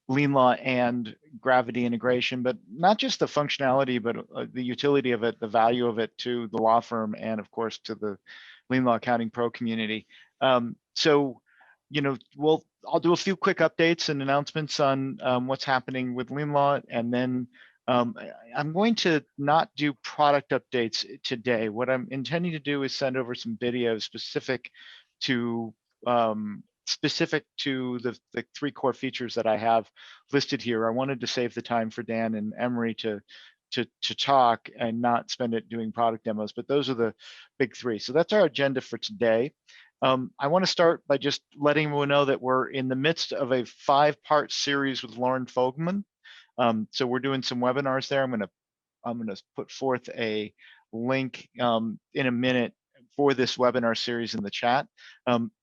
LeanLaw and Gravity integration, but not just the functionality, but the utility of it, the value of it to the law firm, and of course to the LeanLaw Accounting Pro community. So, you know, I'll do a few quick updates and announcements on what's happening with LeanLaw, and then I'm going to not do product updates today. What I'm intending to do is send over some videos specific to the 3 core features that I have listed here. I wanted to save the time for Dan and Emery to talk and not spend it doing product demos, but those are the big 3. So that's our agenda for today. I want to start by just letting everyone know that we're in the midst of a 5-part series with Lauren Fogelman. So we're doing some webinars there. I'm gonna put forth a link in a minute for this webinar series in the chat.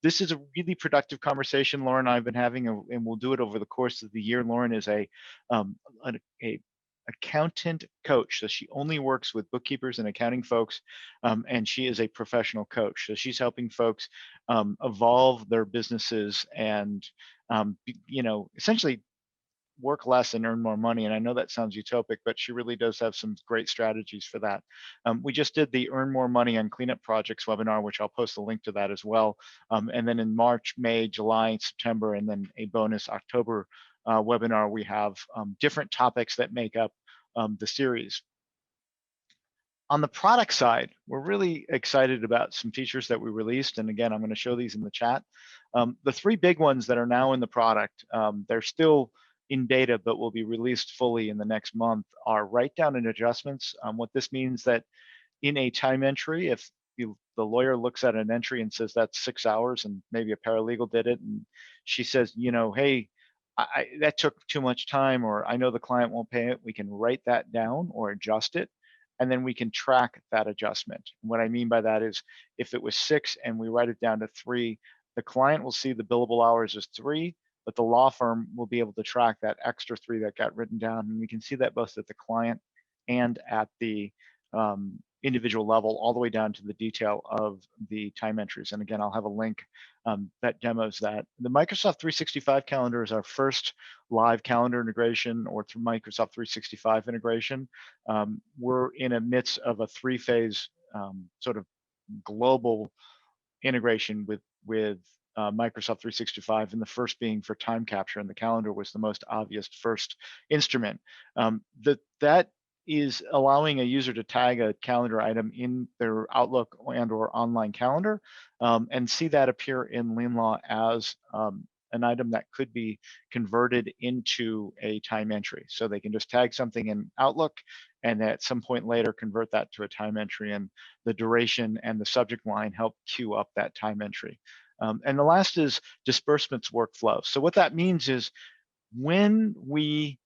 This is a really productive conversation Lauren and I have been having, and we'll do it over the course of the year. Lauren is a accountant coach, so she only works with bookkeepers and accounting folks, and she is a professional coach. So she's helping folks evolve their businesses and you know, essentially work less and earn more money. And I know that sounds utopic, but she really does have some great strategies for that. We just did the Earn More Money on Cleanup Projects webinar, which I'll post a link to that as well. And then in March, May, July, September, and then a bonus October webinar, we have different topics that make up the series. On the product side, we're really excited about some features that we released. And again, I'm going to show these in the chat. The 3 big ones that are now in the product, they're still in beta, but will be released fully in the next month, are write down and adjustments. What this means that in a time entry, if the lawyer looks at an entry and says that's 6 hours and maybe a paralegal did it, and she says, you know, hey, that took too much time, or I know the client won't pay it, we can write that down or adjust it, and then we can track that adjustment. And what I mean by that is if it was 6 and we write it down to 3, the client will see the billable hours as 3, but the law firm will be able to track that extra 3 that got written down. And we can see that both at the client and at the individual level, all the way down to the detail of the time entries. And again, I'll have a link that demos that. The Microsoft 365 calendar is our first live calendar integration, or through Microsoft 365 integration. We're in the midst of a 3-phase sort of global integration with Microsoft 365, and the first being for time capture, and the calendar was the most obvious first instrument. That is allowing a user to tag a calendar item in their Outlook and or online calendar and see that appear in LeanLaw as an item that could be converted into a time entry. So they can just tag something in Outlook and at some point later convert that to a time entry, and the duration and the subject line help queue up that time entry. And the last is disbursements workflow. So what that means is when we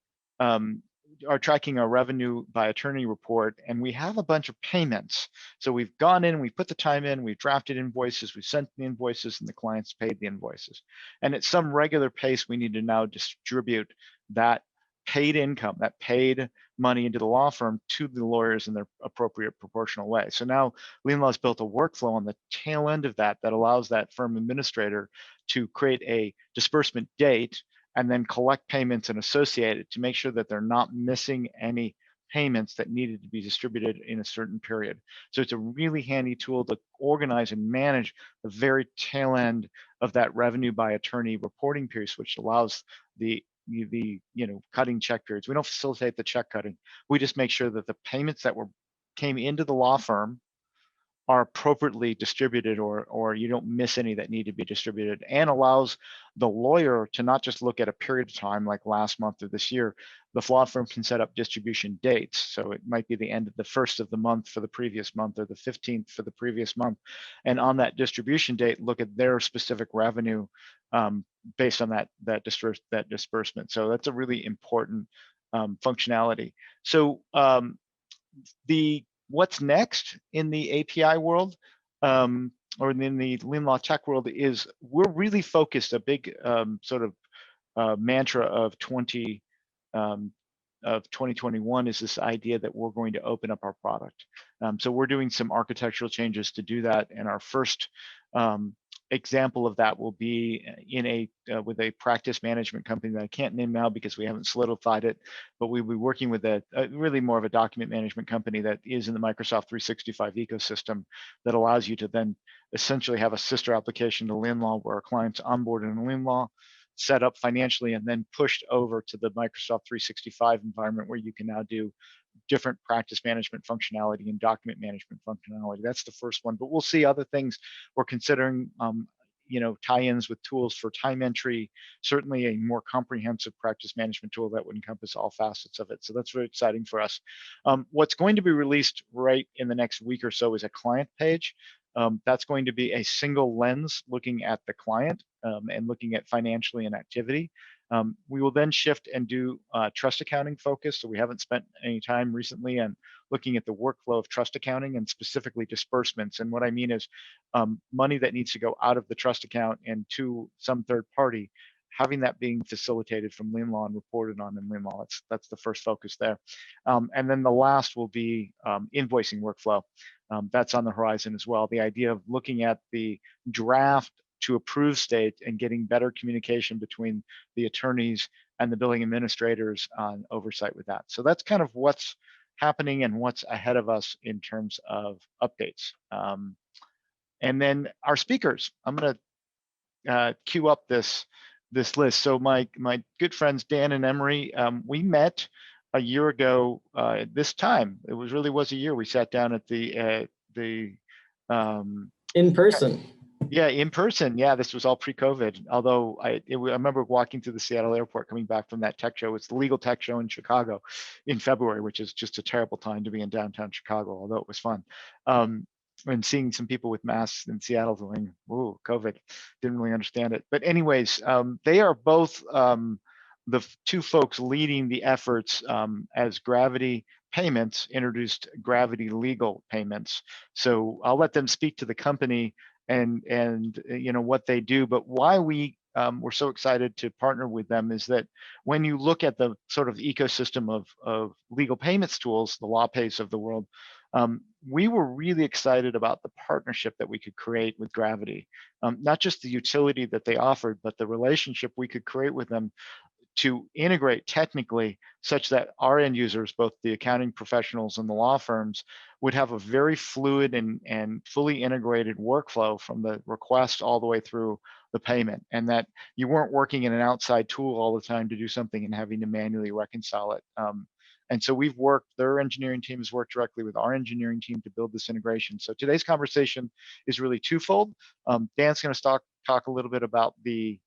are tracking our revenue by attorney report and we have a bunch of payments. So we've gone in, we put the time in, we've drafted invoices, we've sent the invoices, and the clients paid the invoices. And at some regular pace, we need to now distribute that paid income, that paid money into the law firm to the lawyers in their appropriate proportional way. So now LeanLaw's built a workflow on the tail end of that that allows that firm administrator to create a disbursement date and then collect payments and associate it to make sure that they're not missing any payments that needed to be distributed in a certain period. So it's a really handy tool to organize and manage the very tail end of that revenue by attorney reporting period, which allows the cutting check periods. We don't facilitate the check cutting. We just make sure that the payments that came into the law firm are appropriately distributed, or you don't miss any that need to be distributed, and allows the lawyer to not just look at a period of time like last month or this year. The law firm can set up distribution dates. So it might be the end of the 1st of the month for the previous month, or the 15th for the previous month. And on that distribution date, look at their specific revenue based on that disbursement. So that's a really important functionality. So what's next in the API world, or in the LeanLaw tech world, is we're really focused. A big sort of mantra of 2021 is this idea that we're going to open up our product. So we're doing some architectural changes to do that, and our first example of that will be in with a practice management company that I can't name now because we haven't solidified it, but we'll be working with a really more of a document management company that is in the Microsoft 365 ecosystem that allows you to then essentially have a sister application to LeanLaw where our clients onboard in LeanLaw, set up financially, and then pushed over to the Microsoft 365 environment where you can now do different practice management functionality and document management functionality. That's the first one, but we'll see other things. We're considering, tie-ins with tools for time entry, certainly a more comprehensive practice management tool that would encompass all facets of it. So that's very exciting for us. What's going to be released right in the next week or so is a client page. That's going to be a single lens looking at the client and looking at financially and activity. We will then shift and do trust accounting focus. So we haven't spent any time recently on looking at the workflow of trust accounting and specifically disbursements. And what I mean is money that needs to go out of the trust account and to some third party, having that being facilitated from LeanLaw and reported on in LeanLaw. That's the first focus there. And then the last will be invoicing workflow. That's on the horizon as well. The idea of looking at the draft to approve state and getting better communication between the attorneys and the billing administrators on oversight with that. So that's kind of what's happening and what's ahead of us in terms of updates. And then our speakers, I'm gonna queue up this list. So my good friends, Dan and Emery, we met a year ago this time. It really was a year. We sat down at the in person. Yeah, in person. Yeah, this was all pre-COVID. Although I remember walking through the Seattle airport, coming back from that tech show. It's the legal tech show in Chicago in February, which is just a terrible time to be in downtown Chicago, although it was fun. And seeing some people with masks in Seattle going, "Ooh, COVID," didn't really understand it. But anyways, they are both the two folks leading the efforts as Gravity Payments introduced Gravity Legal Payments. So I'll let them speak to the company and what they do, but why we we're so excited to partner with them is that when you look at the sort of ecosystem of legal payments tools, the LawPays of the world, we were really excited about the partnership that we could create with Gravity. Not just the utility that they offered, but the relationship we could create with them to integrate technically such that our end users, both the accounting professionals and the law firms, would have a very fluid and fully integrated workflow from the request all the way through the payment, and that you weren't working in an outside tool all the time to do something and having to manually reconcile it. And so their engineering team has worked directly with our engineering team to build this integration. So today's conversation is really twofold. Dan's going to talk a little bit about the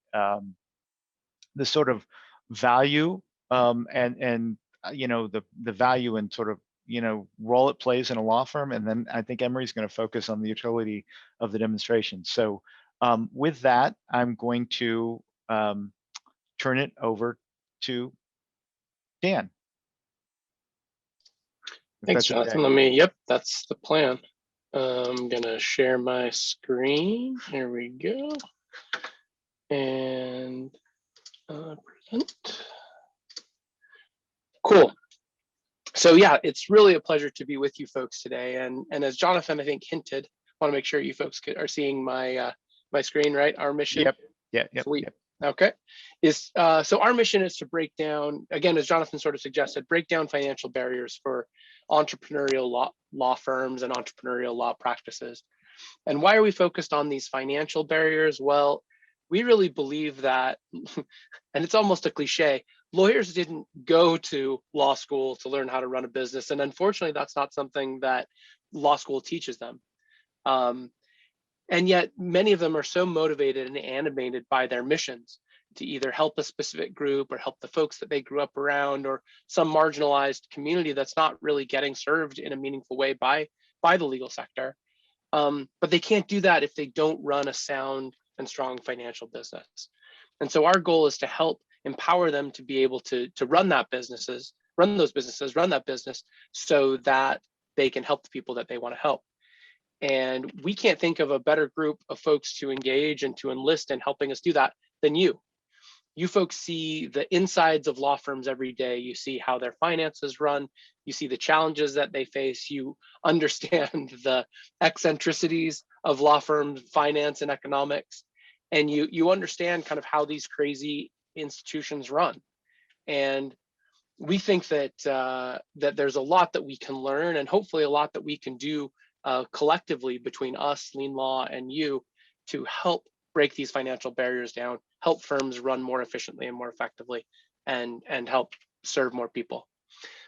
sort of value and the value and sort of role it plays in a law firm, and then I think Emery's going to focus on the utility of the demonstration. So with that, I'm going to turn it over to Dan. Thanks, Jonathan. Okay. Yep, that's the plan. I'm gonna share my screen. Here we go. And present. Cool. So yeah, it's really a pleasure to be with you folks today. And as Jonathan, I think, hinted, I want to make sure you folks are seeing my my screen, right? Our mission. Yep. Sweet. Yep. Okay. So our mission is to break down, again, as Jonathan sort of suggested, break down financial barriers for entrepreneurial law firms and entrepreneurial law practices. And why are we focused on these financial barriers? Well, we really believe that, and it's almost a cliche, lawyers didn't go to law school to learn how to run a business. And unfortunately, that's not something that law school teaches them. And yet many of them are so motivated and animated by their missions to either help a specific group or help the folks that they grew up around or some marginalized community that's not really getting served in a meaningful way by the legal sector. But they can't do that if they don't run a sound and strong financial business. And so our goal is to help empower them to be able to run that business so that they can help the people that they want to help. And we can't think of a better group of folks to engage and to enlist in helping us do that than you. You folks see the insides of law firms every day. You see how their finances run. You see the challenges that they face. You understand the eccentricities of law firm finance and economics. And you understand kind of how these crazy institutions run. And we think that that there's a lot that we can learn, and hopefully a lot that we can do collectively between us, LeanLaw, and you to help break these financial barriers down, help firms run more efficiently and more effectively, and help serve more people.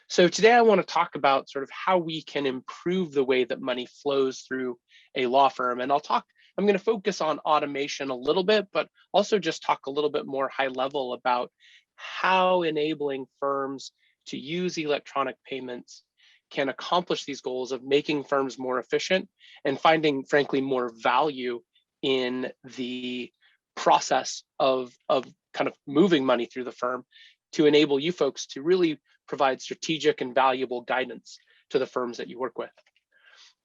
So today I want to talk about sort of how we can improve the way that money flows through a law firm. And I'm going to focus on automation a little bit, but also just talk a little bit more high level about how enabling firms to use electronic payments can accomplish these goals of making firms more efficient and finding, frankly, more value in the process of kind of moving money through the firm to enable you folks to really provide strategic and valuable guidance to the firms that you work with.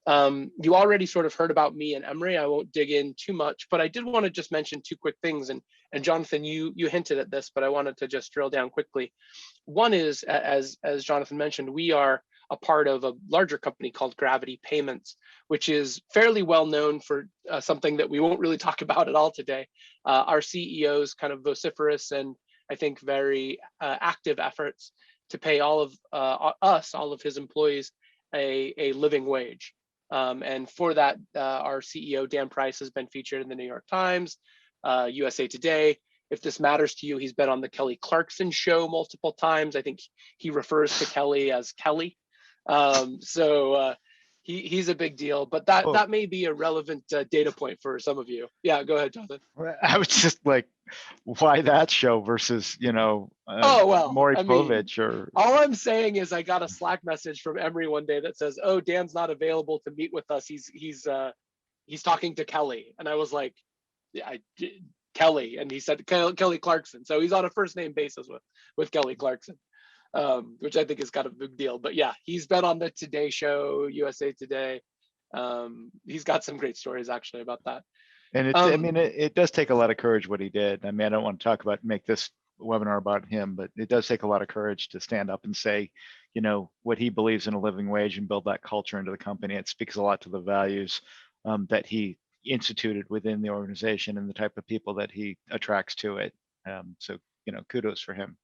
You already sort of heard about me and Emery. I won't dig in too much, but I did want to just mention two quick things. And Jonathan, you hinted at this, but I wanted to just drill down quickly. One is, as Jonathan mentioned, we are a part of a larger company called Gravity Payments, which is fairly well known for something that we won't really talk about at all today. Our CEO's kind of vociferous and I think very active efforts to pay all of his employees, a living wage. And for that, our CEO, Dan Price, has been featured in the New York Times, USA Today. If this matters to you, he's been on the Kelly Clarkson show multiple times. I think he refers to Kelly as Kelly. He's a big deal, but that may be a relevant data point for some of you. Yeah, go ahead, Jonathan. I was just like, why that show versus, Maury Povich or. All I'm saying is I got a Slack message from Emery one day that says, "Oh, Dan's not available to meet with us. He's talking to Kelly," and I was like, "Yeah, Kelly," and he said Kelly Clarkson. So he's on a first name basis with Kelly Clarkson. Which I think is kind of a big deal. But yeah, he's been on the Today Show, USA Today. He's got some great stories actually about that. And it does take a lot of courage what he did. I mean, I don't want to make this webinar about him, but it does take a lot of courage to stand up and say, what he believes in a living wage and build that culture into the company. It speaks a lot to the values that he instituted within the organization and the type of people that he attracts to it. So kudos for him.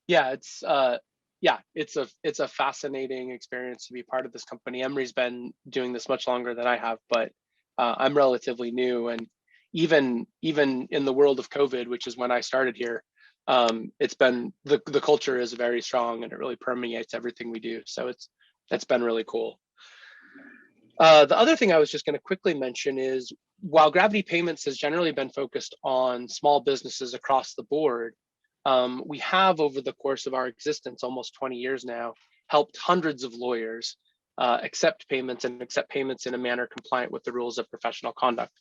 Yeah, it's a fascinating experience to be part of this company. Emery's been doing this much longer than I have, but I'm relatively new, and even in the world of COVID, which is when I started here, it's been the culture is very strong and it really permeates everything we do. So that's been really cool. The other thing I was just going to quickly mention is while Gravity Payments has generally been focused on small businesses across the board, we have, over the course of our existence, almost 20 years now, helped hundreds of lawyers accept payments in a manner compliant with the rules of professional conduct.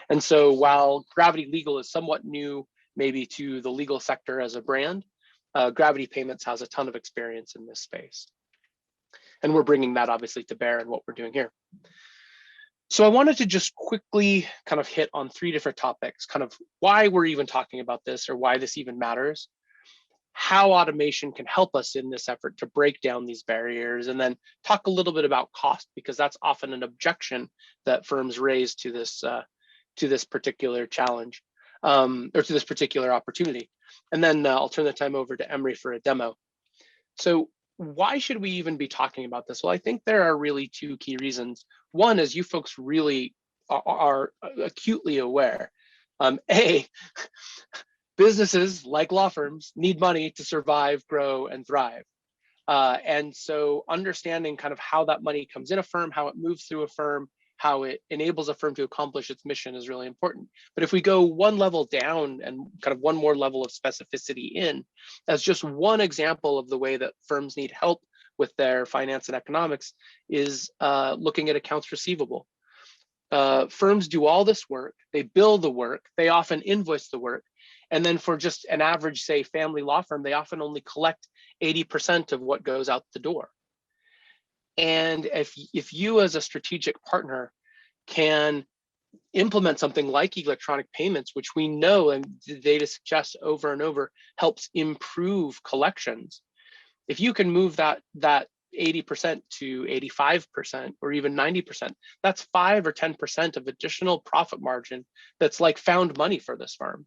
And so while Gravity Legal is somewhat new, maybe to the legal sector as a brand, Gravity Payments has a ton of experience in this space. And we're bringing that obviously to bear in what we're doing here. So I wanted to just quickly kind of hit on three different topics, kind of why we're even talking about this or why this even matters, how automation can help us in this effort to break down these barriers, and then talk a little bit about cost, because that's often an objection that firms raise to this particular challenge or to this particular opportunity. And then I'll turn the time over to Emery for a demo. So why should we even be talking about this? Well, I think there are really two key reasons. One is you folks really are acutely aware. Businesses like law firms need money to survive, grow, and thrive. And so understanding kind of how that money comes in a firm, how it moves through a firm, how it enables a firm to accomplish its mission is really important. But if we go one level down and kind of one more level of specificity in, as just one example of the way that firms need help with their finance and economics is looking at accounts receivable. Firms do all this work, they bill the work, they often invoice the work, and then for just an average, say, family law firm, they often only collect 80% of what goes out the door. And if you as a strategic partner can implement something like electronic payments, which we know and the data suggests over and over helps improve collections. If you can move that 80% to 85% or even 90%, that's 5 or 10% of additional profit margin that's like found money for this firm,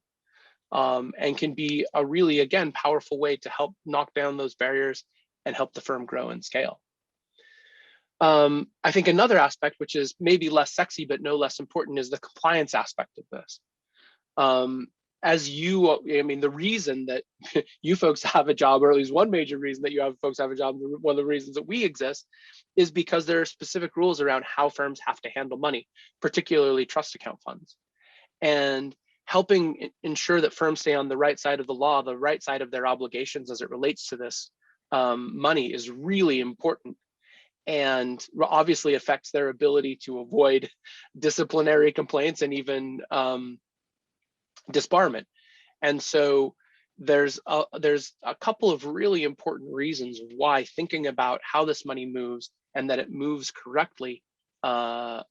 and can be a really, again, powerful way to help knock down those barriers and help the firm grow and scale. I think another aspect, which is maybe less sexy but no less important, is the compliance aspect of this. The reason that you folks have a job, or at least one major reason that you folks have a job, one of the reasons that we exist, is because there are specific rules around how firms have to handle money, particularly trust account funds. And helping ensure that firms stay on the right side of the law, the right side of their obligations as it relates to this money, is really important, and obviously affects their ability to avoid disciplinary complaints and even disbarment. And so there's a couple of really important reasons why thinking about how this money moves and that it moves correctly, they're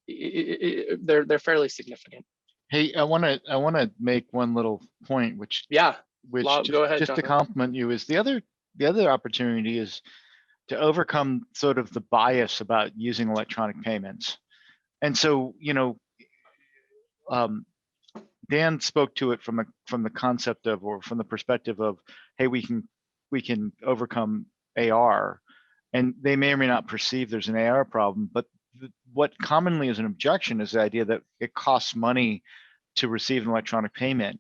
fairly significant. Hey, I want to make one little point, which go ahead, just to Jonathan. compliment you, is the other opportunity is to overcome sort of the bias about using electronic payments. And so, Dan spoke to it from the concept of, or from the perspective of, hey, we can overcome AR, and they may or may not perceive there's an AR problem, but what commonly is an objection is the idea that it costs money to receive an electronic payment.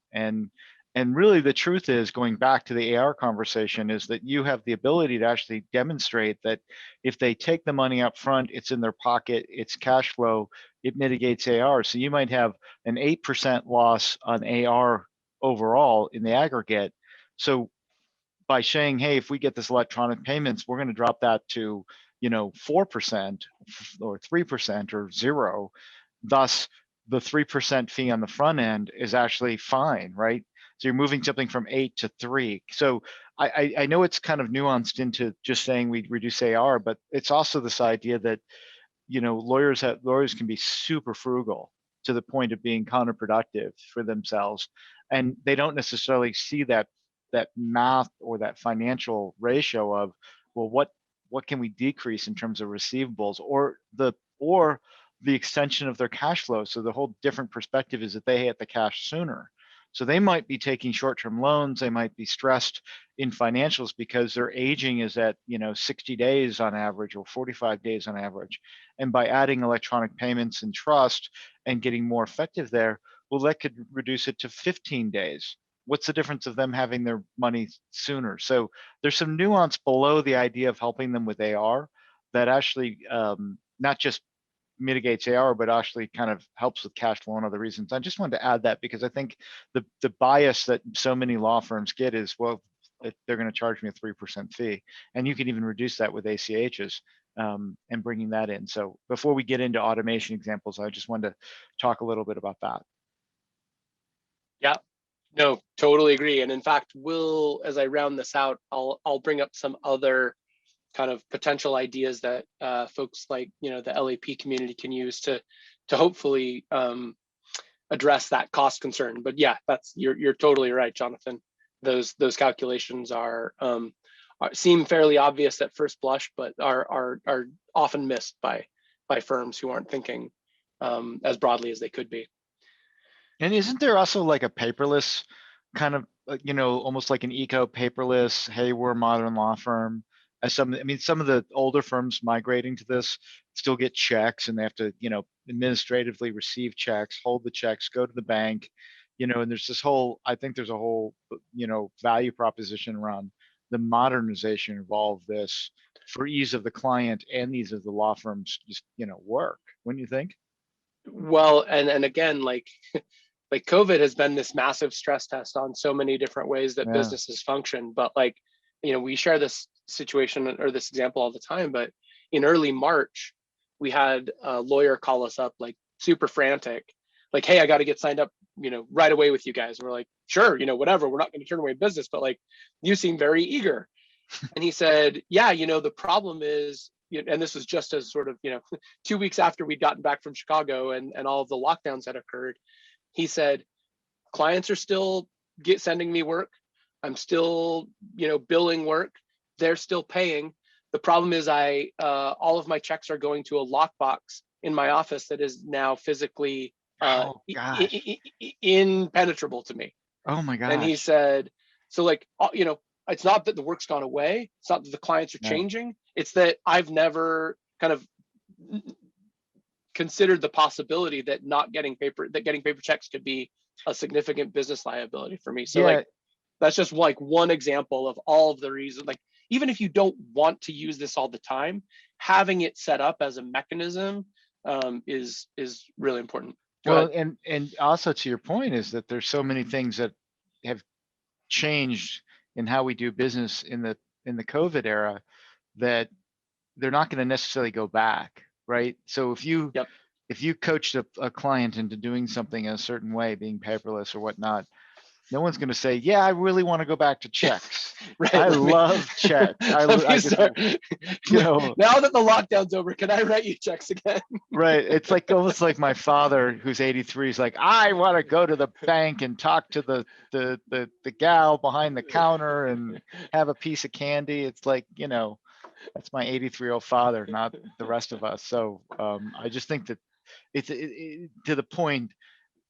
And really the truth is, going back to the AR conversation, is that you have the ability to actually demonstrate that if they take the money up front, it's in their pocket, it's cash flow, it mitigates AR. So you might have an 8% loss on AR overall in the aggregate. So by saying, hey, if we get this electronic payments, we're going to drop that to 4% or 3% or 0. Thus, the 3% fee on the front end is actually fine, right? So you're moving something from 8 to 3. So I know it's kind of nuanced into just saying we reduce AR, but it's also this idea that lawyers can be super frugal to the point of being counterproductive for themselves, and they don't necessarily see that math or that financial ratio of, well, what can we decrease in terms of receivables or the extension of their cash flow. So the whole different perspective is that they hit the cash sooner. So they might be taking short-term loans, they might be stressed in financials because their aging is at 60 days on average or 45 days on average. And by adding electronic payments and trust and getting more effective there, well, that could reduce it to 15 days. What's the difference of them having their money sooner? So there's some nuance below the idea of helping them with AR that actually not just mitigates AR, but actually kind of helps with cash flow and other reasons. I just wanted to add that because I think the bias that so many law firms get is, well, they're going to charge me a 3% fee, and you can even reduce that with ACHs and bringing that in. So before we get into automation examples, I just wanted to talk a little bit about that. Yeah, no, totally agree. And in fact, as I round this out, I'll bring up some other kind of potential ideas that folks like the LAP community can use to hopefully address that cost concern. But yeah, you're totally right, Jonathan. Those calculations seem fairly obvious at first blush, but are often missed by firms who aren't thinking as broadly as they could be. And isn't there also like a paperless kind of almost like an eco paperless, hey, we're a modern law firm? Some of the older firms migrating to this still get checks, and they have to, administratively receive checks, hold the checks, go to the bank, and there's this whole, I think there's a whole, value proposition around the modernization of all of this for ease of the client and ease of the law firm's just, work. Wouldn't you think? Well, and again, like COVID has been this massive stress test on so many different ways that businesses function. But we share this situation or this example all the time, but in early March, we had a lawyer call us up, like super frantic, like, hey, I got to get signed up, right away with you guys. And we're like, sure, whatever, we're not going to turn away business, but you seem very eager. And he said, yeah, the problem is and this was just as sort of, 2 weeks after we'd gotten back from Chicago and all of the lockdowns had occurred, he said, clients are still sending me work. I'm still, billing work. They're still paying. The problem is all of my checks are going to a lockbox in my office that is now physically Oh gosh. impenetrable to me. Oh my And he gosh. said, so it's not that the work's gone away. It's not that the clients are No. changing. It's that I've never kind of considered the possibility that getting paper checks could be a significant business liability for me. So Yeah. that's just like one example of all of the reasons. Like, even if you don't want to use this all the time, having it set up as a mechanism is really important. Well, and also to your point is that there's so many things that have changed in how we do business in the COVID era that they're not going to necessarily go back, right? So if you coached a client into doing something a certain way, being paperless or whatnot, no one's going to say, yeah, I really want to go back to checks. Right, I love checks. Now that the lockdown's over, can I write you checks again? Right. It's like almost like my father, who's 83, is like, I want to go to the bank and talk to the gal behind the counter and have a piece of candy. It's like, that's my 83-year-old father, not the rest of us. So I just think that it's to the point,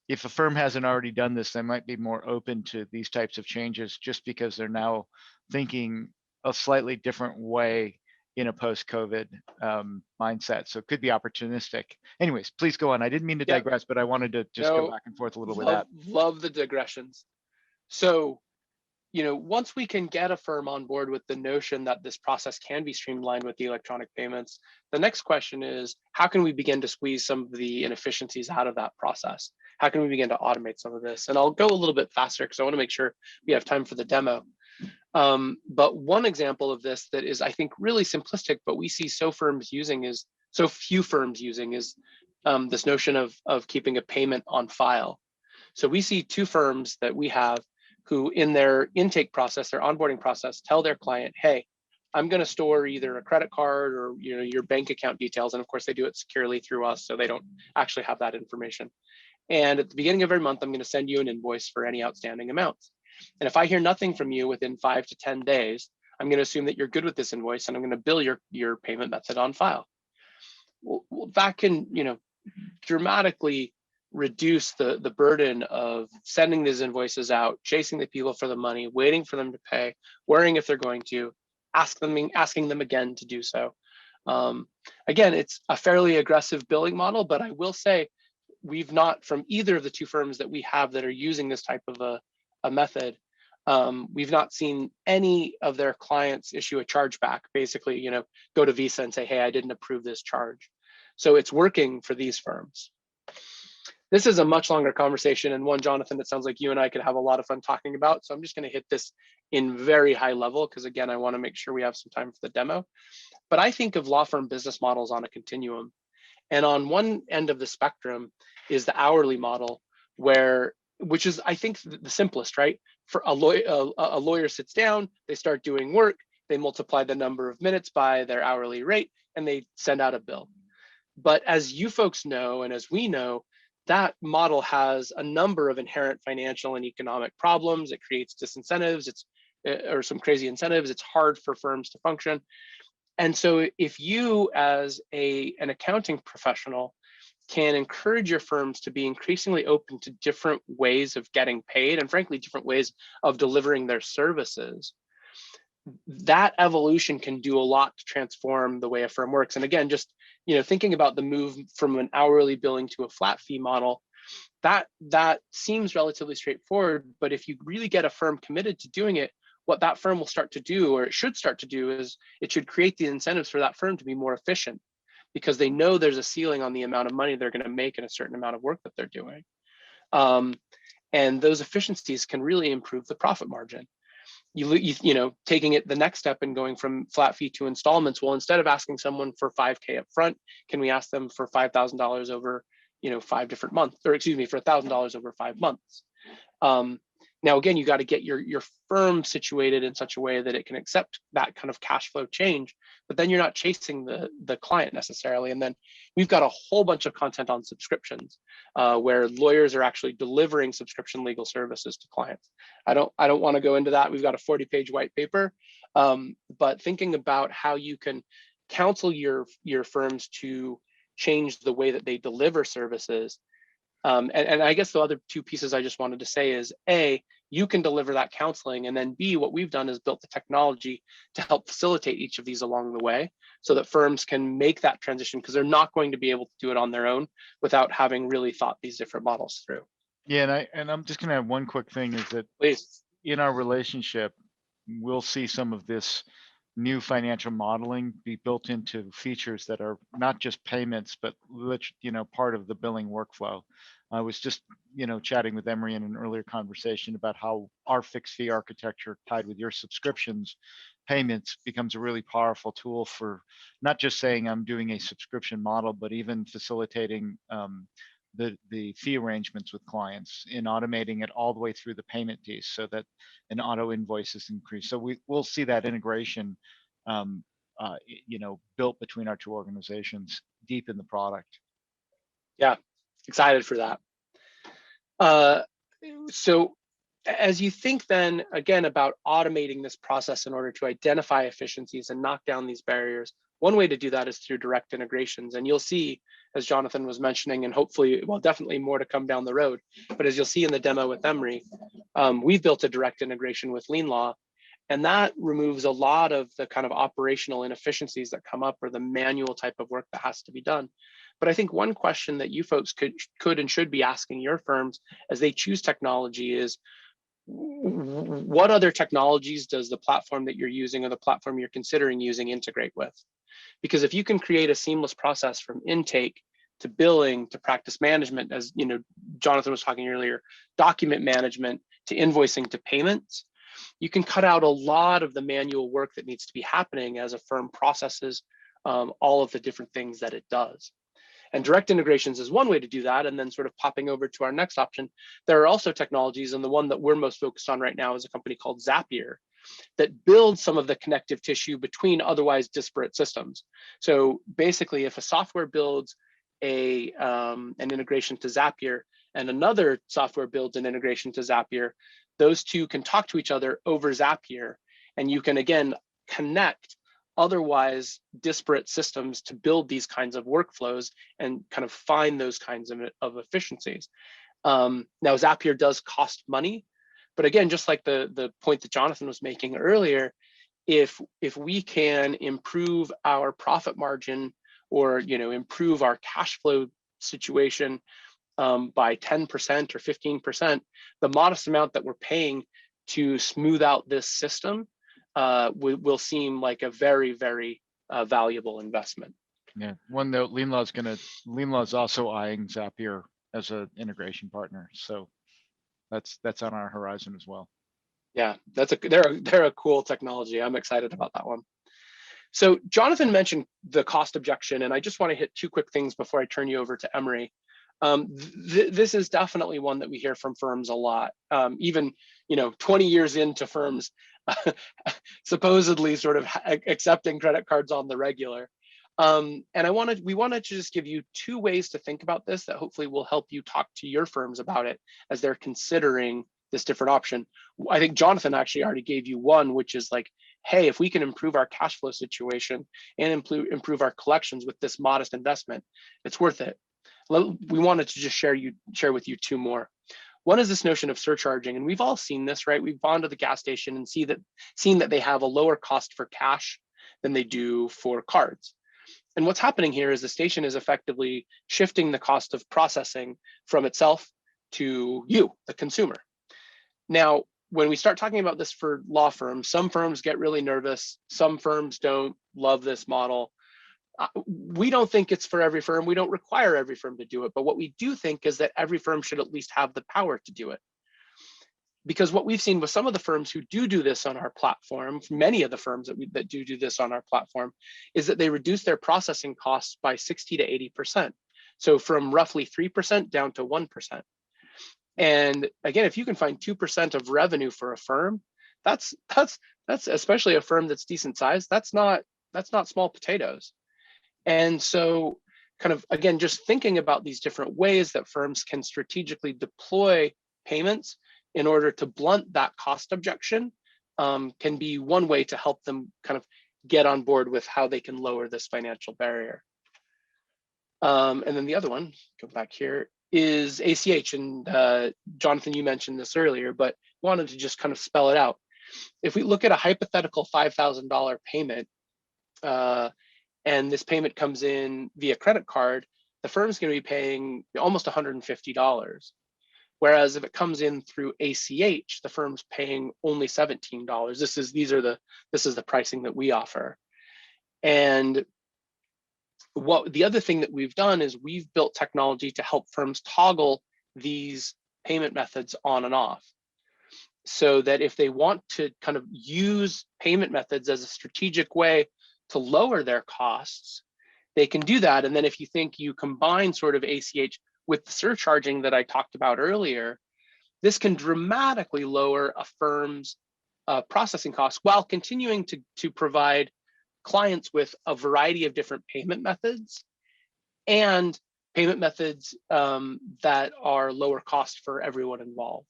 if a firm hasn't already done this, they might be more open to these types of changes just because they're now thinking a slightly different way in a post-COVID mindset. So it could be opportunistic. Anyways, please go on. I didn't mean to digress, but I wanted to just go back and forth a little with that. Love the digressions. So, once we can get a firm on board with the notion that this process can be streamlined with the electronic payments, the next question is, how can we begin to squeeze some of the inefficiencies out of that process? How can we begin to automate some of this? And I'll go a little bit faster because I want to make sure we have time for the demo. But one example of this that is, I think, really simplistic, but we see so few firms using is this notion of keeping a payment on file. So we see two firms that we have who, in their intake process, their onboarding process, tell their client, hey, I'm going to store either a credit card or your bank account details. And of course, they do it securely through us, so they don't actually have that information. And at the beginning of every month, I'm going to send you an invoice for any outstanding amounts. And if I hear nothing from you within 5 to 10 days, I'm going to assume that you're good with this invoice, and I'm going to bill your payment method on file. Well, that can dramatically reduce the burden of sending these invoices out, chasing the people for the money, waiting for them to pay, worrying if they're going to, asking them again to do so. Again, it's a fairly aggressive billing model, but I will say we've not, from either of the two firms that we have that are using this type of a method, we've not seen any of their clients issue a chargeback, basically, go to Visa and say, hey, I didn't approve this charge. So it's working for these firms. This is a much longer conversation, and one, Jonathan, that sounds like you and I could have a lot of fun talking about. So I'm just going to hit this in very high level because, again, I want to make sure we have some time for the demo. But I think of law firm business models on a continuum. And on one end of the spectrum is the hourly model, which is, I think, the simplest, right? For a lawyer sits down, they start doing work, they multiply the number of minutes by their hourly rate, and they send out a bill. But as you folks know, and as we know, that model has a number of inherent financial and economic problems. It creates disincentives, or some crazy incentives. It's hard for firms to function. And so if you, as an accounting professional, can encourage your firms to be increasingly open to different ways of getting paid, and frankly, different ways of delivering their services, that evolution can do a lot to transform the way a firm works. And again, just thinking about the move from an hourly billing to a flat fee model, that seems relatively straightforward. But if you really get a firm committed to doing it, what that firm will start to do, or it should start to do, is it should create the incentives for that firm to be more efficient, because they know there's a ceiling on the amount of money they're going to make in a certain amount of work that they're doing. And those efficiencies can really improve the profit margin. Taking it the next step and going from flat fee to installments. Well, instead of asking someone for $5,000 up front, can we ask them for $5,000 over, 5 different months, or excuse me, for $1,000 over 5 months? Now, again, you got to get your firm situated in such a way that it can accept that kind of cash flow change, but then you're not chasing the client necessarily. And then we've got a whole bunch of content on subscriptions where lawyers are actually delivering subscription legal services to clients. I don't want to go into that. We've got a 40-page white paper, but thinking about how you can counsel your firms to change the way that they deliver services. And I guess the other two pieces I just wanted to say is A, you can deliver that counseling, and then B, what we've done is built the technology to help facilitate each of these along the way so that firms can make that transition, because they're not going to be able to do it on their own without having really thought these different models through. Yeah, and I'm just gonna add one quick thing is that Please. in our relationship, we'll see some of this new financial modeling be built into features that are not just payments, but part of the billing workflow. I was just, chatting with Emery in an earlier conversation about how our fixed fee architecture tied with your subscriptions payments becomes a really powerful tool for not just saying I'm doing a subscription model, but even facilitating the fee arrangements with clients in automating it all the way through the payment piece so that an auto invoice is increased. So we'll see that integration, built between our two organizations deep in the product. Yeah, excited for that. So as you think then again about automating this process in order to identify efficiencies and knock down these barriers, one way to do that is through direct integrations. And you'll see, as Jonathon was mentioning, and hopefully, well, definitely more to come down the road, but as you'll see in the demo with Emery, we've built a direct integration with LeanLaw, and that removes a lot of the kind of operational inefficiencies that come up or the manual type of work that has to be done. But I think one question that you folks could and should be asking your firms as they choose technology is, what other technologies does the platform that you're using or the platform you're considering using integrate with? Because if you can create a seamless process from intake to billing to practice management, as Jonathon was talking earlier, document management to invoicing to payments, you can cut out a lot of the manual work that needs to be happening as a firm processes all of the different things that it does. And direct integrations is one way to do that. And then sort of popping over to our next option, there are also technologies, and the one that we're most focused on right now is a company called Zapier that builds some of the connective tissue between otherwise disparate systems. So basically, if a software builds an integration to Zapier and another software builds an integration to Zapier, those two can talk to each other over Zapier, and you can again connect otherwise disparate systems to build these kinds of workflows and kind of find those kinds of efficiencies. Now, Zapier does cost money, but again, just like the point that Jonathon was making earlier, if we can improve our profit margin or improve our cash flow situation by 10% or 15%, the modest amount that we're paying to smooth out this system will seem like a very, very valuable investment. Yeah, one note, LeanLaw's also eyeing Zapier as an integration partner. So that's on our horizon as well. Yeah, they're a cool technology. I'm excited about that one. So Jonathon mentioned the cost objection, and I just want to hit two quick things before I turn you over to Emery. This is definitely one that we hear from firms a lot, even 20 years into firms supposedly sort of accepting credit cards on the regular. And we wanted to just give you two ways to think about this that hopefully will help you talk to your firms about it as they're considering this different option. I think Jonathon actually already gave you one, which is like, hey, if we can improve our cash flow situation and improve our collections with this modest investment, it's worth it. We wanted to just share with you two more. One is this notion of surcharging, and we've all seen this, right? We've gone to the gas station and seen that they have a lower cost for cash than they do for cards. And what's happening here is the station is effectively shifting the cost of processing from itself to you, the consumer. Now, when we start talking about this for law firms, some firms get really nervous. Some firms don't love this model. We don't think it's for every firm. We don't require every firm to do it. But what we do think is that every firm should at least have the power to do it. Because what we've seen with some of the firms who do this on our platform, many of the firms that do this on our platform, is that they reduce their processing costs by 60 to 80%. So from roughly 3% down to 1%. And again, if you can find 2% of revenue for a firm, that's especially a firm that's decent size, that's not small potatoes. And so kind of, again, just thinking about these different ways that firms can strategically deploy payments in order to blunt that cost objection can be one way to help them kind of get on board with how they can lower this financial barrier. And then the other one, go back here, is ACH. And Jonathan, you mentioned this earlier, but wanted to just kind of spell it out. If we look at a hypothetical $5,000 payment, and this payment comes in via credit card, the firm's going to be paying almost $150. Whereas if it comes in through ACH, the firm's paying only $17. This is the pricing that we offer. And what the other thing that we've done is we've built technology to help firms toggle these payment methods on and off, so that if they want to kind of use payment methods as a strategic way to lower their costs, they can do that. And then if you think you combine sort of ACH with the surcharging that I talked about earlier, this can dramatically lower a firm's processing costs while continuing to provide clients with a variety of different payment methods, and payment methods that are lower cost for everyone involved.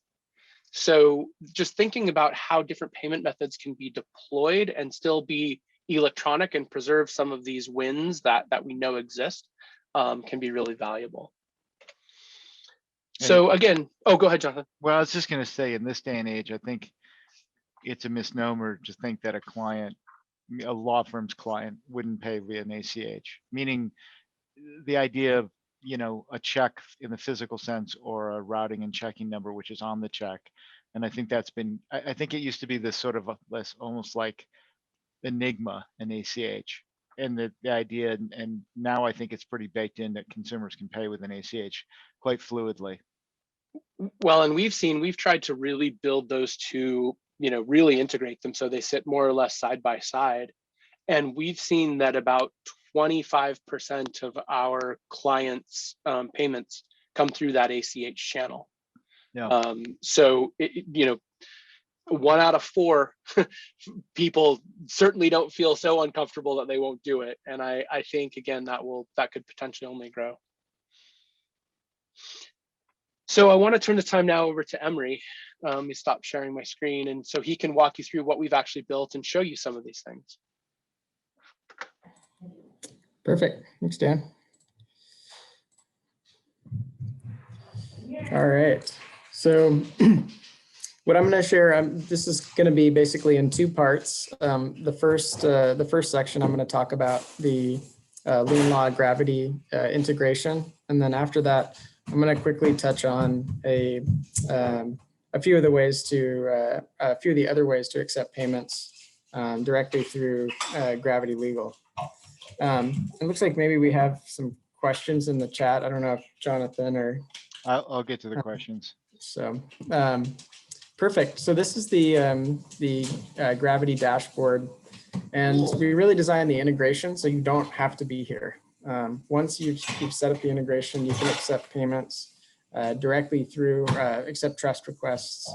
So just thinking about how different payment methods can be deployed and still be electronic and preserve some of these wins that we know exist can be really valuable. So again, oh, go ahead, Jonathan. Well, I was just going to say, in this day and age, I think it's a misnomer to think that a law firm's client wouldn't pay via an ACH, meaning the idea of, a check in the physical sense, or a routing and checking number, which is on the check. And I think I think it used to be this sort of less, almost like enigma in ACH. And the idea, and now I think it's pretty baked in that consumers can pay with an ACH quite fluidly. Well, and we've tried to really build those two, really integrate them so they sit more or less side by side. And we've seen that about 25% of our clients' payments come through that ACH channel. Yeah. So, 1 out of 4 people certainly don't feel so uncomfortable that they won't do it. And I think, again, that could potentially only grow. So I want to turn the time now over to Emery. Let me stop sharing my screen, and so he can walk you through what we've actually built and show you some of these things. Perfect. Thanks, Dan. All right. So what I'm going to share, this is going to be basically in 2 parts. The first section, I'm going to talk about the LeanLaw Gravity integration, and then after that, I'm going to quickly touch on a few of the other ways to accept payments directly through Gravity Legal. It looks like maybe we have some questions in the chat. I don't know if Jonathan or I'll get to the questions. So perfect. So this is the Gravity dashboard, and we really designed the integration so you don't have to be here. Once you've set up the integration, you can accept payments directly through, accept trust requests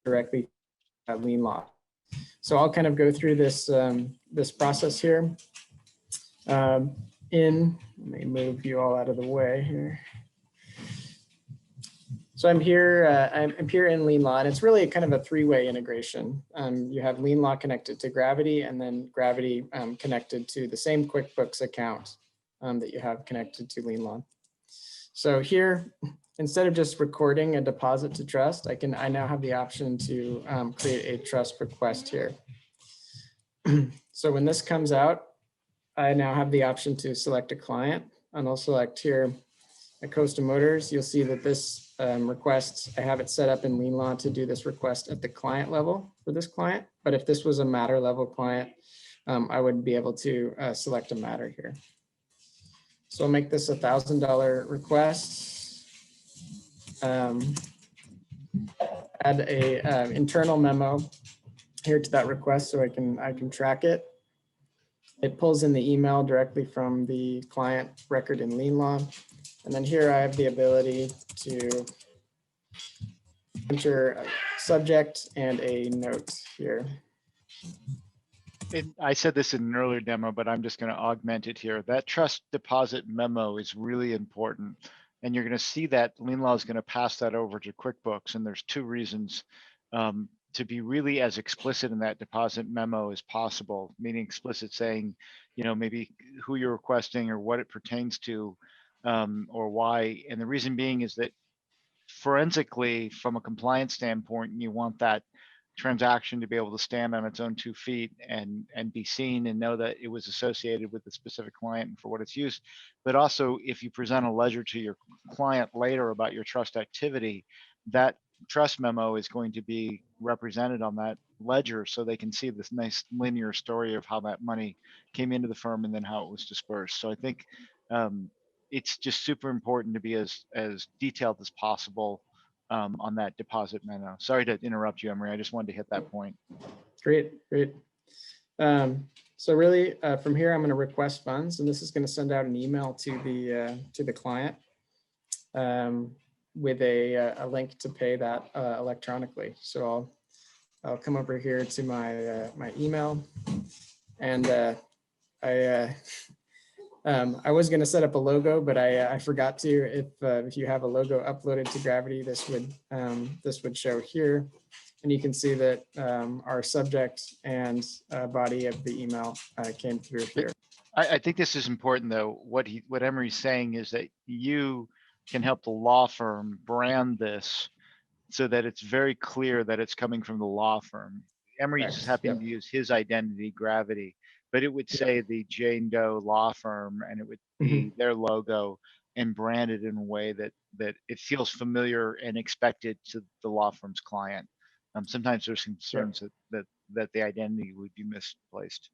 directly at LeanLaw. So I'll kind of go through this this process here. Let me move you all out of the way here. So I'm here in LeanLaw, and it's really kind of a 3-way integration. You have LeanLaw connected to Gravity, and then Gravity connected to the same QuickBooks account that you have connected to LeanLaw. So here, instead of just recording a deposit to trust, I now have the option to create a trust request here. So when this comes out, I now have the option to select a client, and I'll select here at Costa Motors. You'll see that this request, I have it set up in LeanLaw to do this request at the client level for this client. But if this was a matter level client, I would be able to select a matter here. So I'll make this $1,000 request. Add a internal memo here to that request so I can track it. It pulls in the email directly from the client record in LeanLaw. And then here I have the ability to enter a subject and a note here. And I said this in an earlier demo, but I'm just going to augment it here. That trust deposit memo is really important. And you're going to see that LeanLaw is going to pass that over to QuickBooks. And there's two reasons to be really as explicit in that deposit memo as possible, meaning explicit saying, you know, maybe who you're requesting or what it pertains to or why. And the reason being is that forensically, from a compliance standpoint, you want that transaction to be able to stand on its own 2 feet and be seen and know that it was associated with the specific client and for what it's used. But also, if you present a ledger to your client later about your trust activity, that trust memo is going to be represented on that ledger so they can see this nice linear story of how that money came into the firm and then how it was dispersed. So I think it's just super important to be as detailed as possible on that deposit memo. Sorry to interrupt you, Emery. I just wanted to hit that point. Great, great. So really, from here, I'm going to request funds, and this is going to send out an email to the client with a link to pay that electronically. So I'll come over here to my my email, and I was going to set up a logo, but I forgot to. If you have a logo uploaded to Gravity, this would show here, and you can see that our subject and body of the email came through here. I think this is important, though. What Emery's saying is that you can help the law firm brand this so that it's very clear that it's coming from the law firm. Emery's just happening to use his identity, Gravity, but it would say the Jane Doe law firm, and it would be their logo and branded in a way that it feels familiar and expected to the law firm's client. Sometimes there's concerns that the identity would be misplaced.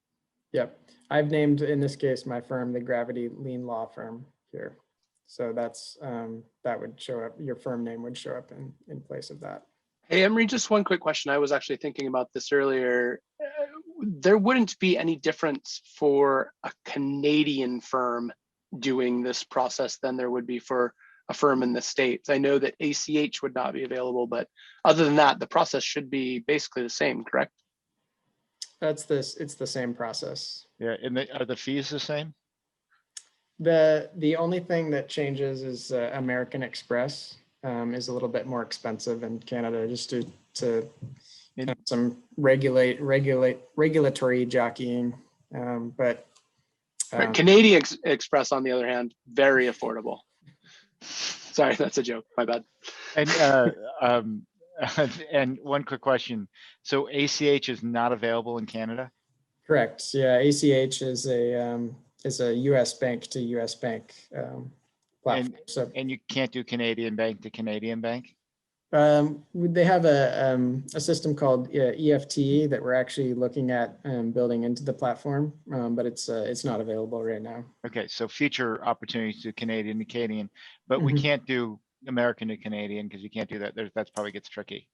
Yep, I've named in this case my firm the Gravity LeanLaw Firm here. So that's that would show up. Your firm name would show up in place of that. Hey, Emery, just one quick question. I was actually thinking about this earlier. There wouldn't be any difference for a Canadian firm doing this process than there would be for a firm in the States. I know that ACH would not be available, but other than that, the process should be basically the same, correct? It's the same process. Yeah, and are the fees the same? The only thing that changes is American Express is a little bit more expensive in Canada, just due to some regulatory jockeying. But Canadian Express, on the other hand, very affordable. Sorry, that's a joke. My bad. And and one quick question. So ACH is not available in Canada? Correct. Yeah, ACH is a U.S. bank to U.S. bank platform. And you can't do Canadian bank to Canadian bank? They have a system called EFT that we're actually looking at building into the platform, but it's not available right now. Okay, so future opportunities to Canadian to Canadian, but we can't do American to Canadian because you can't do that. That's probably gets tricky.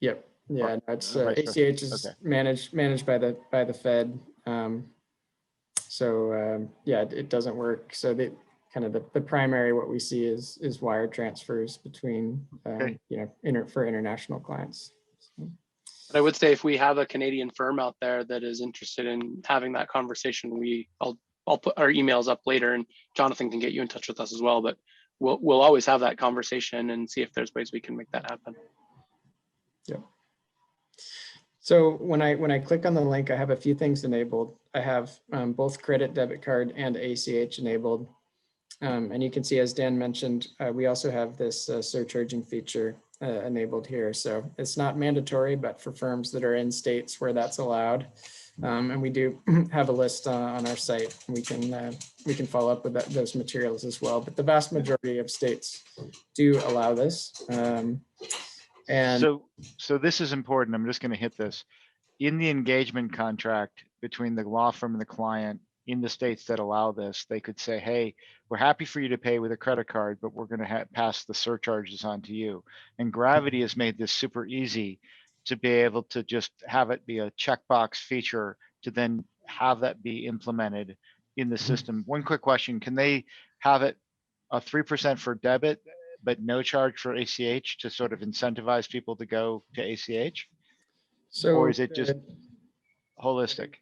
Yep. Yeah, it's ACH is managed by the Fed. Yeah, it doesn't work. So the primary what we see is wire transfers between for international clients. But I would say if we have a Canadian firm out there that is interested in having that conversation, I'll put our emails up later, and Jonathan can get you in touch with us as well. But we'll always have that conversation and see if there's ways we can make that happen. Yeah. So when I click on the link, I have a few things enabled. I have both credit, debit card, and ACH enabled. And you can see, as Dan mentioned, we also have this surcharging feature enabled here. So it's not mandatory, but for firms that are in states where that's allowed, and we do have a list on our site. We can follow up with those materials as well. But the vast majority of states do allow this. And so this is important. I'm just going to hit this. In the engagement contract between the law firm and the client, in the states that allow this, they could say, hey, we're happy for you to pay with a credit card, but we're going to pass the surcharges on to you. And Gravity has made this super easy to be able to just have it be a checkbox feature to then have that be implemented in the system. One quick question, can they have it a 3% for debit, but no charge for ACH to sort of incentivize people to go to ACH? So Or is it just holistic?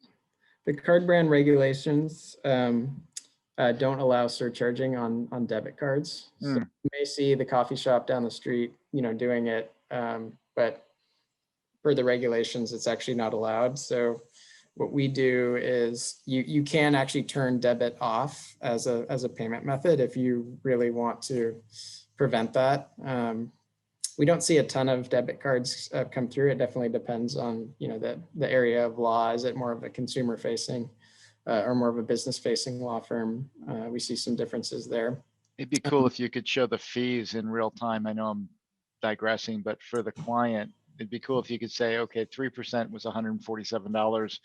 the card brand regulations don't allow surcharging on debit cards. So you may see the coffee shop down the street, doing it, but per the regulations, it's actually not allowed. So what we do is you can actually turn debit off as a payment method if you really want to prevent that. We don't see a ton of debit cards come through. It definitely depends on the area of law. Is it more of a consumer facing or more of a business facing law firm? We see some differences there. It'd be cool if you could show the fees in real time. I know I'm digressing, but for the client, it'd be cool if you could say, okay, 3% was $147,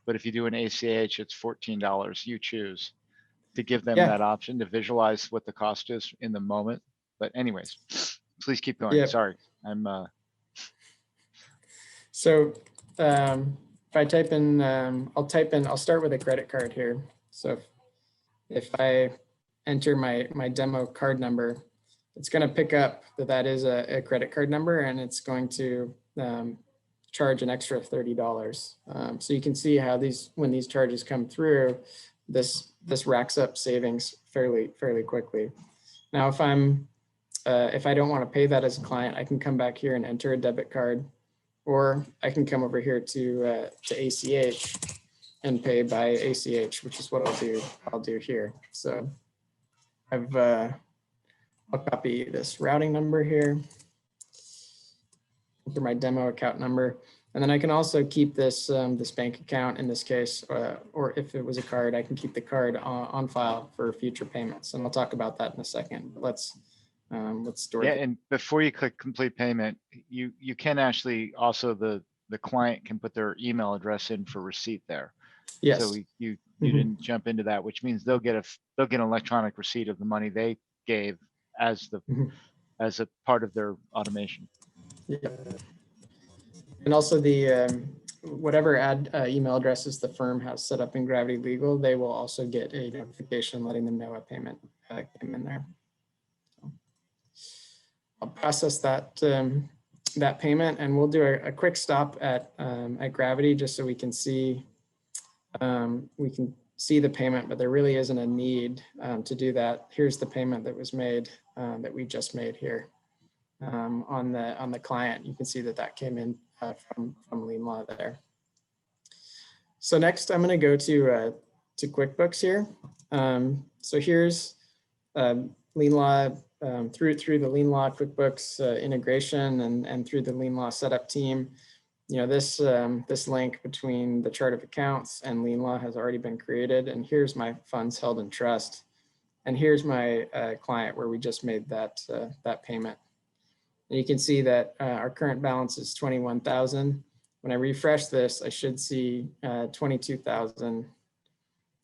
but if you do an ACH, it's $14. You choose, to give them that option to visualize what the cost is in the moment. But anyways, please keep going. Sorry, I'm. So if I type in, I'll start with a credit card here. So if I enter my demo card number, it's going to pick up that is a credit card number, and it's going to charge an extra $30. So you can see how when these charges come through, this racks up savings fairly quickly. Now, if I don't want to pay that as a client, I can come back here and enter a debit card, or I can come over here to ACH and pay by ACH, which is what I'll do here. So I'll copy this routing number here, enter my demo account number, and then I can also keep this this bank account in this case, or if it was a card, I can keep the card on file for future payments. And I'll talk about that in a second. But let's store. Yeah, and before you click complete payment, you can actually also the client can put their email address in for receipt there. Yes. So you didn't jump into that, which means they'll get an electronic receipt of the money they gave as a part of their automation. Yeah. And also the whatever email addresses the firm has set up in Gravity Legal, they will also get a notification letting them know a payment came in there. So I'll process that that payment, and we'll do a quick stop at Gravity just so we can see the payment, but there really isn't a need to do that. Here's the payment that was made that we just made here on the client. You can see that came in from LeanLaw there. So next, I'm going to go to QuickBooks here. So here's LeanLaw through the LeanLaw QuickBooks integration and through the LeanLaw setup team. This link between the chart of accounts and LeanLaw has already been created, and here's my funds held in trust, and here's my client where we just made that payment. And you can see that our current balance is 21,000. When I refresh this, I should see 22,000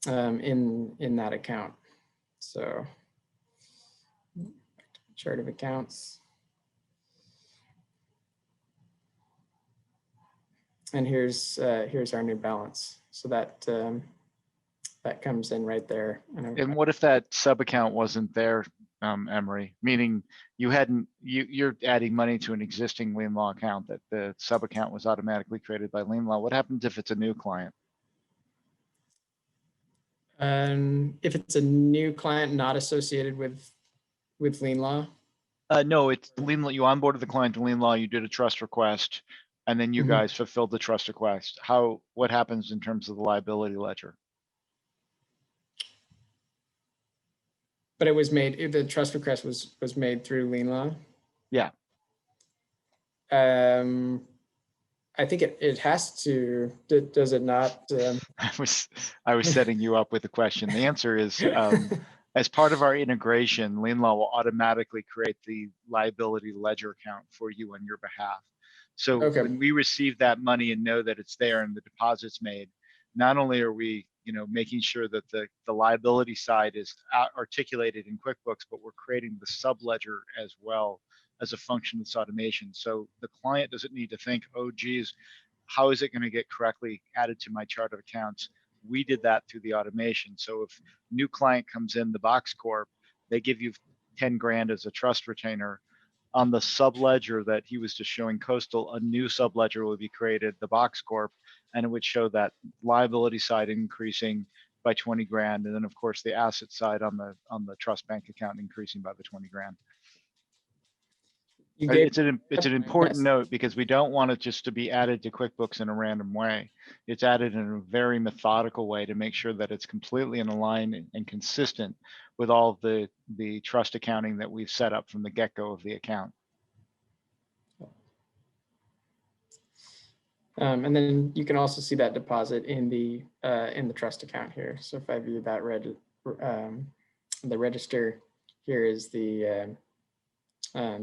in that account. So chart of accounts. And here's our new balance. So that comes in right there. And what if that sub account wasn't there, Emery? Meaning you're adding money to an existing LeanLaw account that the sub account was automatically created by LeanLaw. What happens if it's a new client? If it's a new client not associated with LeanLaw? No, it's LeanLaw. You onboarded the client to LeanLaw. You did a trust request, and then you guys fulfilled the trust request. What happens in terms of the liability ledger? But it was made. The trust request was made through LeanLaw. Yeah. I think it has to. Does it not? I was setting you up with a question. The answer is, as part of our integration, LeanLaw will automatically create the liability ledger account for you on your behalf. So when we receive that money and know that it's there and the deposit's made, not only are we making sure that the liability side is articulated in QuickBooks, but we're creating the subledger as well as a function of this automation. So the client doesn't need to think, oh, geez, how is it going to get correctly added to my chart of accounts? we did that through the automation. So if new client comes in the Box Corp, they give you 10 grand as a trust retainer. On the sub ledger that he was just showing Coastal, a new sub ledger would be created, the Box Corp, and it would show that liability side increasing by 20 grand, and then of course the asset side on the trust bank account increasing by the 20 grand. You gave, It's an important yes. note because we don't want it just to be added to QuickBooks in a random way. It's added in a very methodical way to make sure that it's completely in line and consistent with all of the trust accounting that we've set up from the get-go of the account. And then you can also see that deposit in the trust account here. So if I view that the register, here is the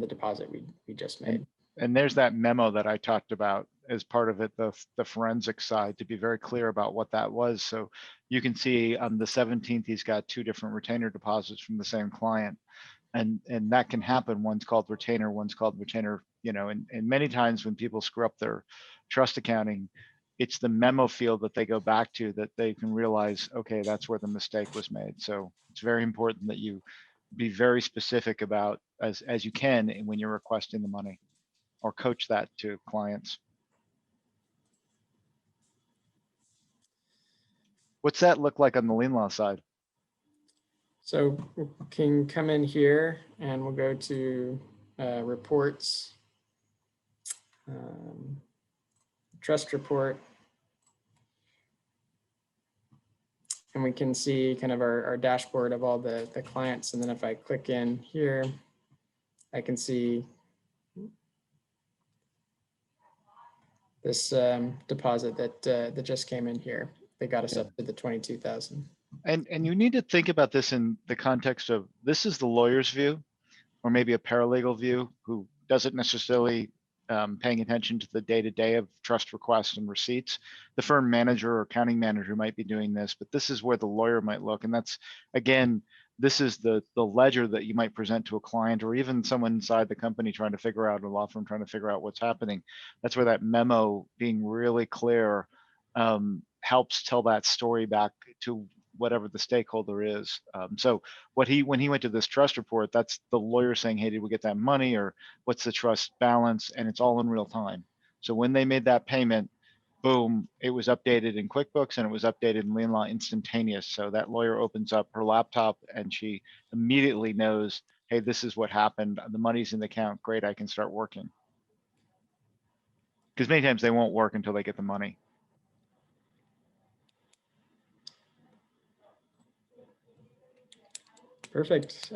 deposit we just made. And there's that memo that I talked about as part of it, the forensic side, to be very clear about what that was. So you can see on the 17th, he's got 2 different retainer deposits from the same client. And that can happen. One's called retainer, one's called retainer, and many times when people screw up their trust accounting, it's the memo field that they go back to that they can realize, okay, that's where the mistake was made. So it's very important that you be very specific about as you can when you're requesting the money, or coach that to clients. What's that look like on the LeanLaw side? So we can come in here and we'll go to reports, trust report. And we can see kind of our dashboard of all the clients. And then if I click in here, I can see this deposit that just came in here. They got us up to the 22,000. And you need to think about this in the context of, this is the lawyer's view, or maybe a paralegal view who doesn't necessarily paying attention to the day-to-day of trust requests and receipts. The firm manager or accounting manager might be doing this, but this is where the lawyer might look. And that's, again, this is the ledger that you might present to a client, or even someone inside the company trying to figure out, a law firm trying to figure out what's happening. That's where that memo being really clear helps tell that story back to whatever the stakeholder is. So when he went to this trust report, that's the lawyer saying, hey, did we get that money, or what's the trust balance? And it's all in real time. So when they made that payment, boom, it was updated in QuickBooks and it was updated in LeanLaw instantaneous. So that lawyer opens up her laptop and she immediately knows, hey, this is what happened. The money's in the account. Great, I can start working. Because many times they won't work until they get the money. Perfect.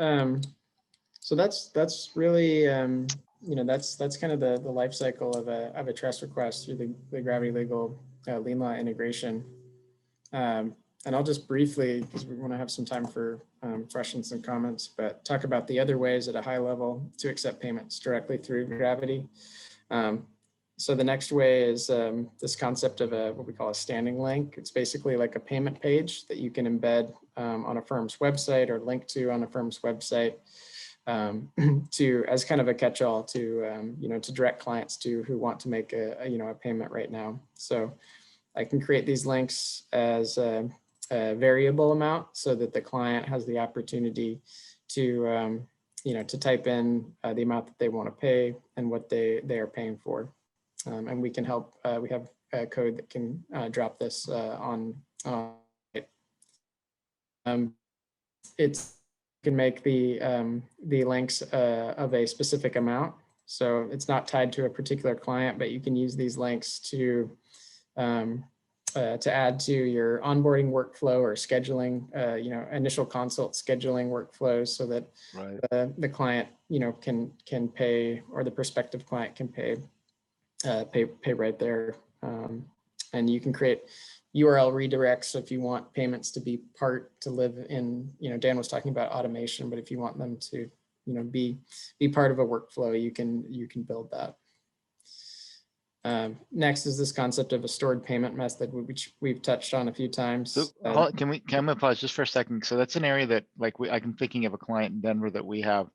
So that's really that's kind of the life cycle of a trust request through the Gravity Legal LeanLaw integration. And I'll just briefly, because we want to have some time for questions and comments, but talk about the other ways at a high level to accept payments directly through Gravity. So the next way is this concept of what we call a standing link. It's basically like a payment page that you can embed on a firm's website or link to on a firm's website to as kind of a catch-all to to direct clients to who want to make a payment right now. So I can create these links as a variable amount so that the client has the opportunity to to type in the amount that they want to pay and what they are paying for. And we can help, we have a code that can drop this on it. Can make the links of a specific amount. So it's not tied to a particular client, but you can use these links to add to your onboarding workflow or scheduling, initial consult scheduling workflows so that the client, can pay, or the prospective client can pay right there. And you can create URL redirects if you want payments to be to live in, Dan was talking about automation, but if you want them to, be part of a workflow, you can build that. Next is this concept of a stored payment method, which we've touched on a few times. So can we pause just for a second? So that's an area that I'm thinking of a client in Denver that we have,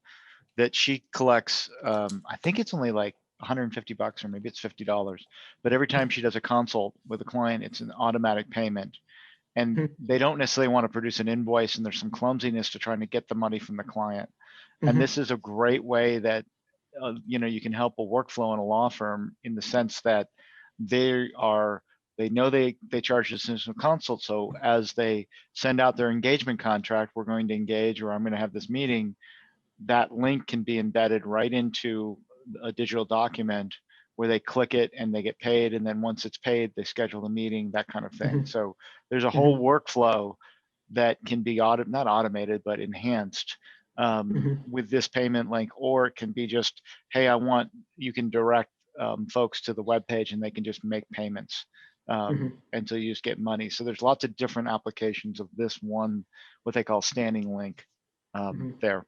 that she collects, I think it's only like $150 or maybe it's $50, but every time she does a consult with a client, it's an automatic payment. and they don't necessarily want to produce an invoice, and there's some clumsiness to trying to get the money from the client. And this is a great way that you can help a workflow in a law firm, in the sense that they know they charge this initial consult. So as they send out their engagement contract, we're going to engage, or I'm going to have this meeting, that link can be embedded right into a digital document where they click it and they get paid. And then once it's paid, they schedule the meeting, that kind of thing. So there's a whole workflow that can be not automated, but enhanced with this payment link. Or it can be just, hey, you can direct folks to the web page and they can just make payments until you just get money. So there's lots of different applications of this one, what they call standing link there.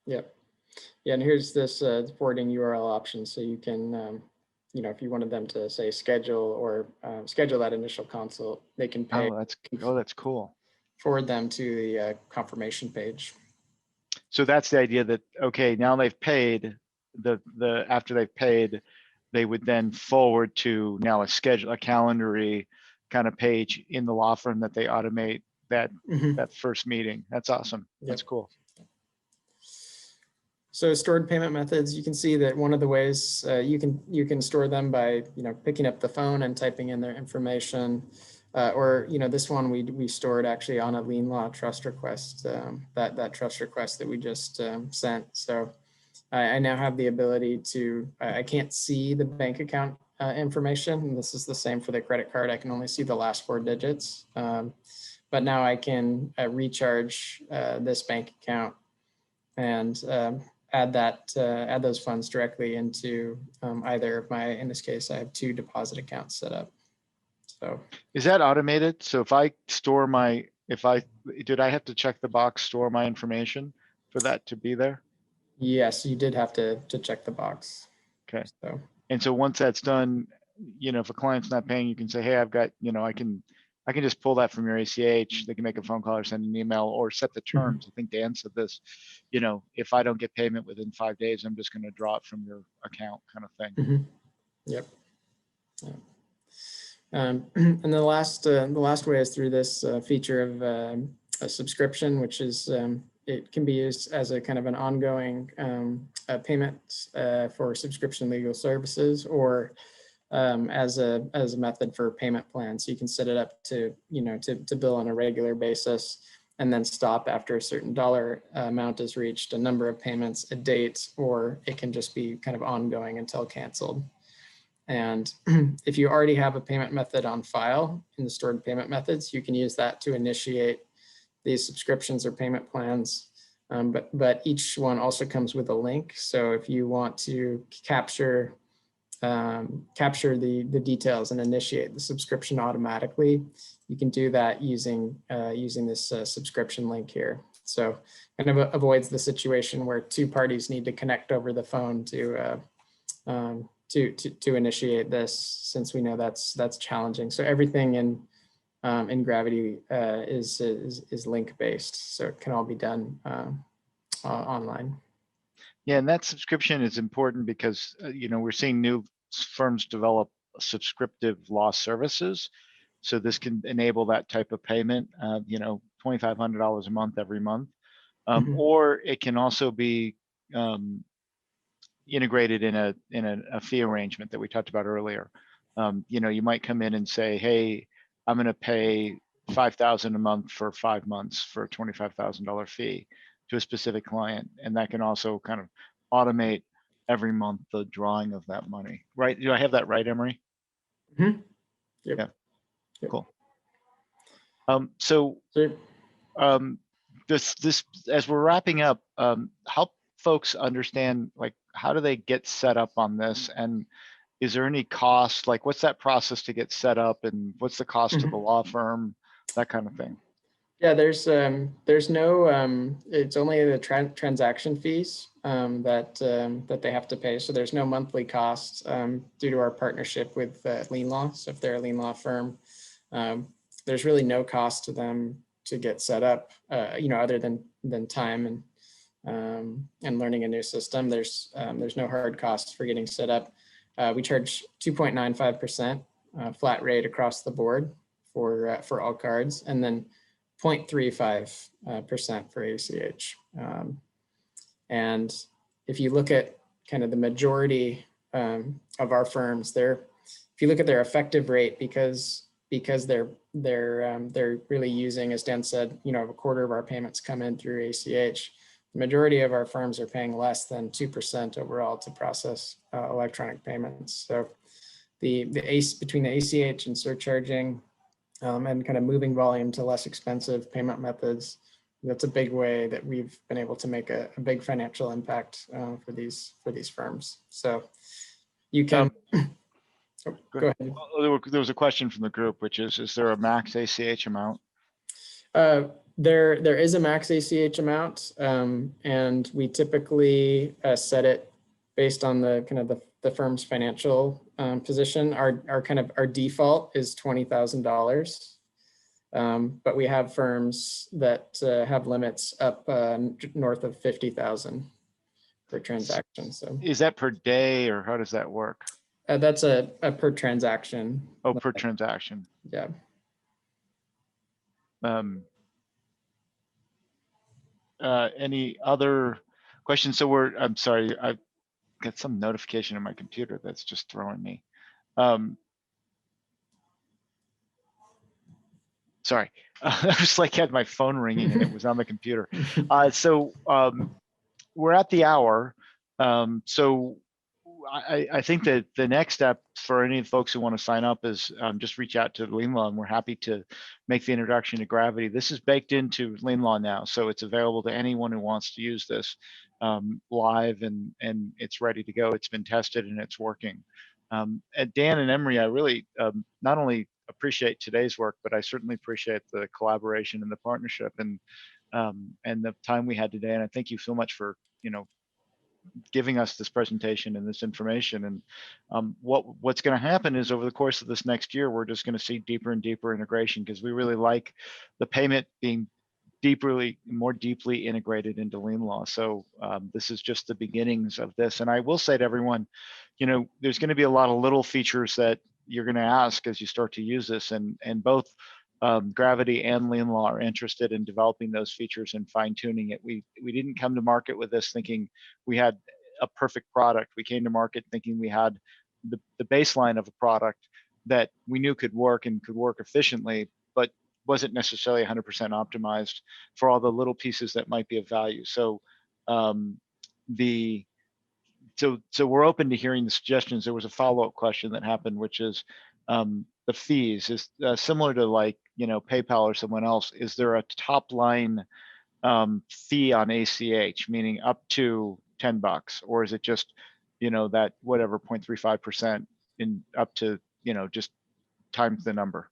Yep. Yeah, and here's this forwarding URL option, so you can, if you wanted them to say schedule that initial consult, they can pay. That's cool. Forward them to the confirmation page. So that's the idea that, okay, now they've paid, after they've paid, they would then forward to now a calendary kind of page in the law firm that they automate that first meeting. That's awesome. Yep. That's cool. So stored payment methods, you can see that one of the ways you can store them by picking up the phone and typing in their information, or this one we stored actually on a LeanLaw trust request, that trust request that we just sent. So I now have the ability to, I can't see the bank account information, and this is the same for the credit card. I can only see the last 4 digits, but now I can recharge this bank account and add those funds directly into either of in this case, I have 2 deposit accounts set up. So is that automated? So if I store did I have to check the box, store my information for that to be there? Yes, you did have to check the box. Okay. So once that's done, if a client's not paying, you can say, hey, I've got, I can just pull that from your ACH. They can make a phone call or send an email or set the terms. I think Dan said this, if I don't get payment within 5 days, I'm just going to draw it from your account, kind of thing. Yep. Yeah. And the last way is through this feature of a subscription, which is it can be used as a kind of an ongoing payment for subscription legal services, or as a method for payment plans. So you can set it up to to bill on a regular basis, and then stop after a certain dollar amount is reached, a number of payments, a date, or it can just be kind of ongoing until canceled. And if you already have a payment method on file in the stored payment methods, you can use that to initiate these subscriptions or payment plans. But each one also comes with a link. So if you want to capture the details and initiate the subscription automatically, you can do that using this subscription link here. So kind of avoids the situation where 2 parties need to connect over the phone to initiate this, since we know that's challenging. So everything in Gravity is link based, so it can all be done online. Yeah, and that subscription is important because we're seeing new firms develop subscriptive law services. So this can enable that type of payment, $2,500 a month every month, or it can also be integrated in a fee arrangement that we talked about earlier. You might come in and say, hey, I'm going to pay $5,000 a month for 5 months for a $25,000 fee to a specific client, and that can also kind of automate every month the drawing of that money. Right? Do I have that right, Emery? Yep. Yeah. Yep. Cool. This as we're wrapping up, help folks understand, like, how do they get set up on this, and is there any cost? Like, what's that process to get set up, and what's the cost to the law firm, that kind of thing? Yeah, there's no it's only the transaction fees that they have to pay. So there's no monthly costs due to our partnership with LeanLaw. So if they're a LeanLaw firm, there's really no cost to them to get set up, other than time and learning a new system. There's no hard costs for getting set up. We charge 2.95% flat rate across the board for all cards, and then 0.35% for ACH. And if you look at kind of the majority of our firms, if you look at their effective rate, because they're really using, as Dan said, a quarter of our payments come in through ACH. The majority of our firms are paying less than 2% overall to process electronic payments. So between the ACH and surcharging and kind of moving volume to less expensive payment methods, that's a big way that we've been able to make a big financial impact for these firms. So you can go ahead. There was a question from the group, which is there a max ACH amount? There is a max ACH amount, and we typically set it based on the kind of the firm's financial position. Our default is $20,000, but we have firms that have limits up north of 50,000 per transaction. So is that per day, or how does that work? That's a per transaction. Oh, per transaction. Yeah. Any other questions? So I'm sorry, I've got some notification in my computer that's just throwing me. Sorry, I was like had my phone ringing and it was on the computer. So we're at the hour. So I think that the next step for any folks who want to sign up is just reach out to LeanLaw, and we're happy to make the introduction to Gravity. This is baked into LeanLaw now, so it's available to anyone who wants to use this live, and it's ready to go. It's been tested and it's working. And Dan and Emery, I really not only appreciate today's work, but I certainly appreciate the collaboration and the partnership and the time we had today. And I thank you so much for giving us this presentation and this information. And what's going to happen is over the course of this next year, we're just going to see deeper and deeper integration, because we really like the payment being more deeply integrated into LeanLaw. So this is just the beginnings of this. And I will say to everyone, there's going to be a lot of little features that you're going to ask as you start to use this, and both Gravity and LeanLaw are interested in developing those features and fine-tuning it. We didn't come to market with this thinking we had a perfect product. We came to market thinking we had the baseline of a product that we knew could work and could work efficiently, but wasn't necessarily 100% optimized for all the little pieces that might be of value. So so we're open to hearing the suggestions. There was a follow-up question that happened, which is the fees is similar to PayPal or someone else. Is there a top line fee on ACH, meaning up to $10, or is it just that whatever 0.35% in up to just times the number?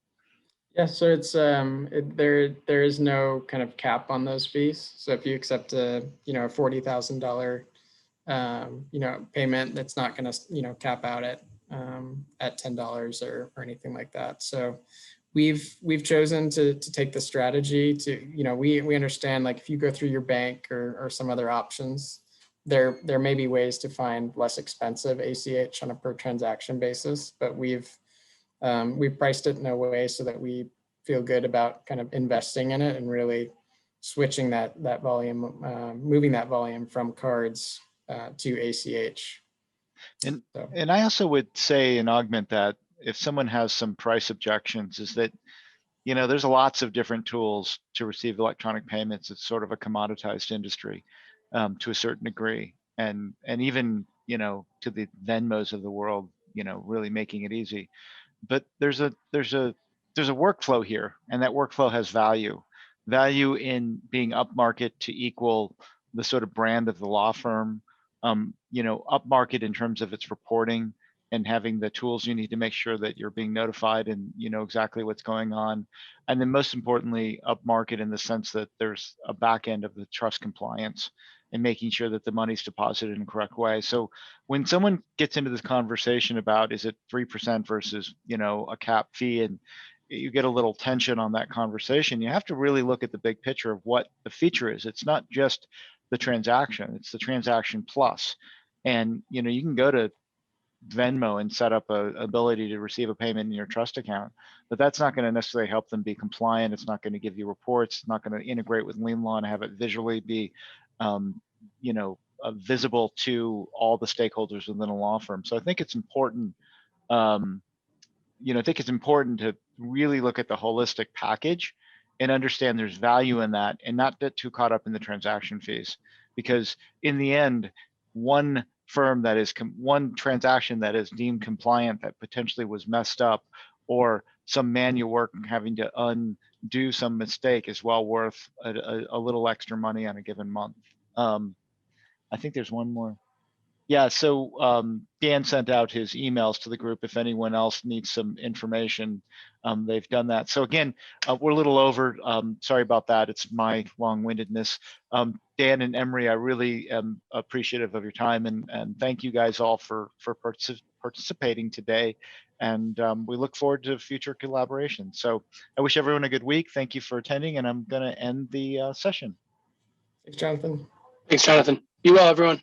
Yeah, so it's there is no kind of cap on those fees. So if you accept a $40,000 payment, that's not going to cap out at $10 or anything like that. So we've chosen to take the strategy to we understand, like, if you go through your bank or some other options, there may be ways to find less expensive ACH on a per transaction basis, but we've priced it in a way so that we feel good about kind of investing in it and really switching that volume, moving that volume from cards to ACH. And I also would say and augment that, if someone has some price objections, is that there's lots of different tools to receive electronic payments. It's sort of a commoditized industry to a certain degree, and even to the Venmos of the world, really making it easy. But there's a workflow here, and that workflow has value in being upmarket to equal the sort of brand of the law firm, upmarket in terms of its reporting and having the tools you need to make sure that you're being notified and exactly what's going on. And then most importantly, upmarket in the sense that there's a back end of the trust compliance and making sure that the money's deposited in the correct way. So when someone gets into this conversation about, is it 3% versus, a cap fee, and you get a little tension on that conversation, you have to really look at the big picture of what the feature is. It's not just the transaction, it's the transaction plus. And you can go to Venmo and set up a ability to receive a payment in your trust account, but that's not going to necessarily help them be compliant. It's not going to give you reports. It's not going to integrate with LeanLaw and have it visually be, you know, visible to all the stakeholders within a law firm. So I think it's important, you know, I think it's important to really look at the holistic package and understand there's value in that, and not get too caught up in the transaction fees, because in the end, one firm that is one transaction that is deemed compliant that potentially was messed up, or some manual work and having to undo some mistake, is well worth a little extra money on a given month. I think there's one more. Yeah, so Dan sent out his emails to the group. If anyone else needs some information, they've done that. So again, we're a little over. Sorry about that. It's my long-windedness. Dan and Emery, I really am appreciative of your time, and thank you guys all for participating today. And we look forward to future collaboration. So I wish everyone a good week. Thank you for attending, and I'm going to end the session. Thanks, Jonathan. Thanks, Jonathan. Be well, everyone.